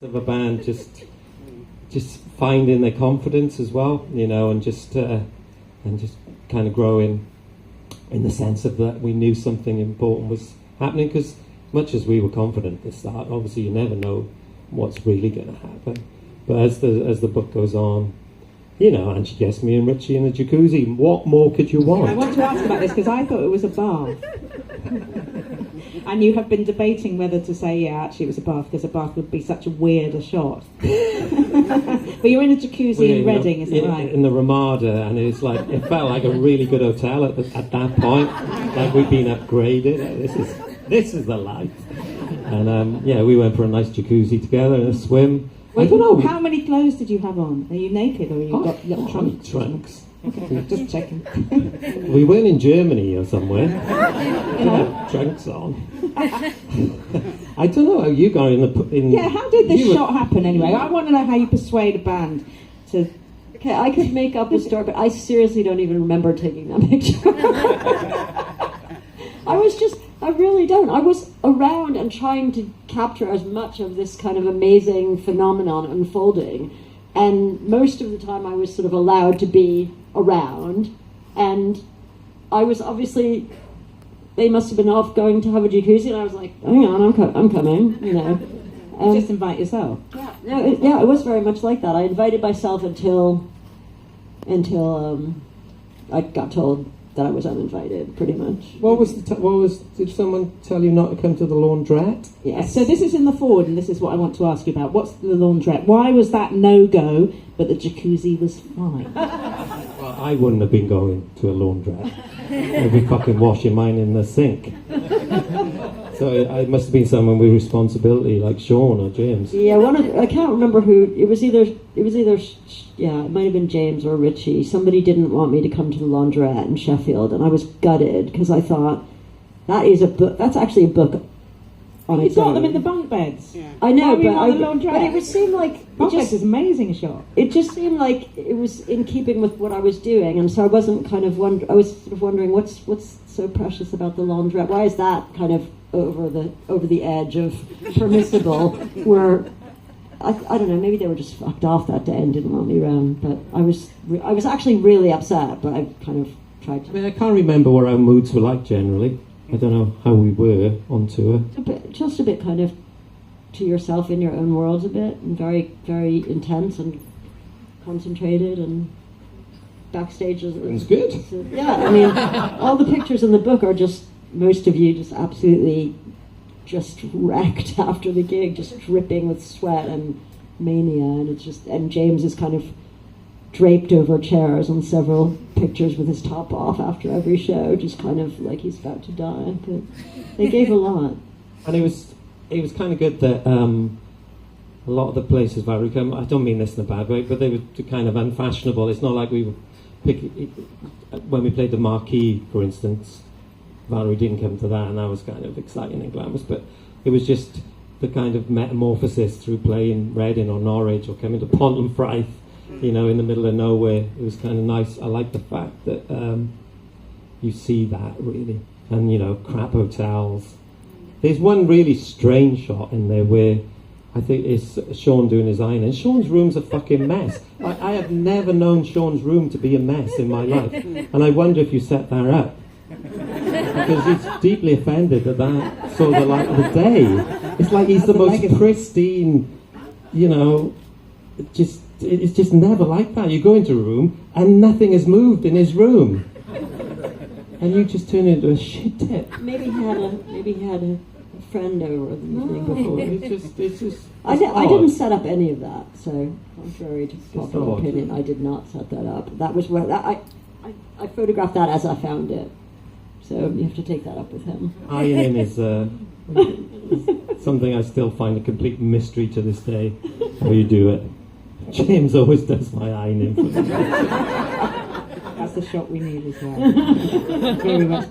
of a band just finding their confidence as well, and just kind of growing in the sense of that we knew something important was happening, because much as we were confident at the start, obviously you never know what's really going to happen. But as the book goes on, and she gets me and Richie in the jacuzzi, what more could you want? I want to ask about this because I thought it was a bath. And you have been debating whether to say, yeah, actually it was a bath, because a bath would be such a weirder shot. But you're in a jacuzzi in Reading, is that right? In the Ramada, and it's like, it felt like a really good hotel at that point. Like we'd been upgraded. This is the life. And we went for a nice jacuzzi together and a swim. Wait, I don't know. How many clothes did you have on? Are you naked, or you got little trunks? Trunks. Okay, just checking. We weren't in Germany or somewhere. Have trunks on. I don't know how you got in. Yeah, how did this shot happen anyway? I want to know how you persuade a band to. Okay, I could make up a story, but I seriously don't even remember taking that picture. I really don't. I was around and trying to capture as much of this kind of amazing phenomenon unfolding. And most of the time I was sort of allowed to be around. And I was obviously, they must have been off going to have a jacuzzi, and I was like, hang on, I'm coming, Just invite yourself. Yeah, it was very much like that. I invited myself until I got told that I was uninvited, pretty much. Did someone tell you not to come to the laundrette? Yes. So this is in the forward, and this is what I want to ask you about. What's the laundrette? Why was that no-go, but the jacuzzi was fine? Well, I wouldn't have been going to a laundrette. I'd be fucking washing mine in the sink. So it must have been someone with responsibility, like Sean or James. Yeah, I can't remember who. It was either. Yeah, it might have been James or Richie. Somebody didn't want me to come to the laundrette in Sheffield, and I was gutted because I thought that is a book. That's actually a book on its own. You got them in the bunk beds. Yeah. I know, but it would seem like bunk beds is amazing shot. It just seemed like it was in keeping with what I was doing, and so I wasn't kind of I was sort of wondering what's so precious about the laundrette. Why is that kind of over the edge of permissible? Where I don't know, maybe they were just fucked off that day and didn't want me around. But I was actually really upset, but I kind of tried to. I mean, I can't remember what our moods were like generally. I don't know how we were on tour. Just a bit kind of to yourself in your own world a bit, and very, very intense and concentrated, and backstage is good. Yeah, I mean, all the pictures in the book are just, most of you just absolutely just wrecked after the gig, just dripping with sweat and mania, and James is kind of draped over chairs on several pictures with his top off after every show, just kind of like he's about to die. But they gave a lot. And it was kind of good that a lot of the places Valerie come, I don't mean this in a bad way, but they were kind of unfashionable. It's not like we were when we played the Marquee, for instance, Valerie didn't come to that, and that was kind of exciting and glamorous, but it was just the kind of metamorphosis through playing Reading or Norwich or coming to Pontefract, in the middle of nowhere. It was kind of nice. I like the fact that you see that, really. And, crap hotels. There's one really strange shot in there where I think it's Sean doing his ironing. Sean's room's a fucking mess. I have never known Sean's room to be a mess in my life. And I wonder if you set that up. Because he's deeply offended at that sort of like the day. It's like he's the most pristine, it's just never like that. You go into a room and nothing has moved in his room. And you just turn into a shit tip. Maybe he had a friend over the evening before. It's just I didn't set up any of that, so contrary to popular opinion, I did not set that up. That was where I photographed that as I found it. So you have to take that up with him. Ironing is something I still find a complete mystery to this day, how you do it. James always does my ironing for me. That's the shot we need as well. Very much.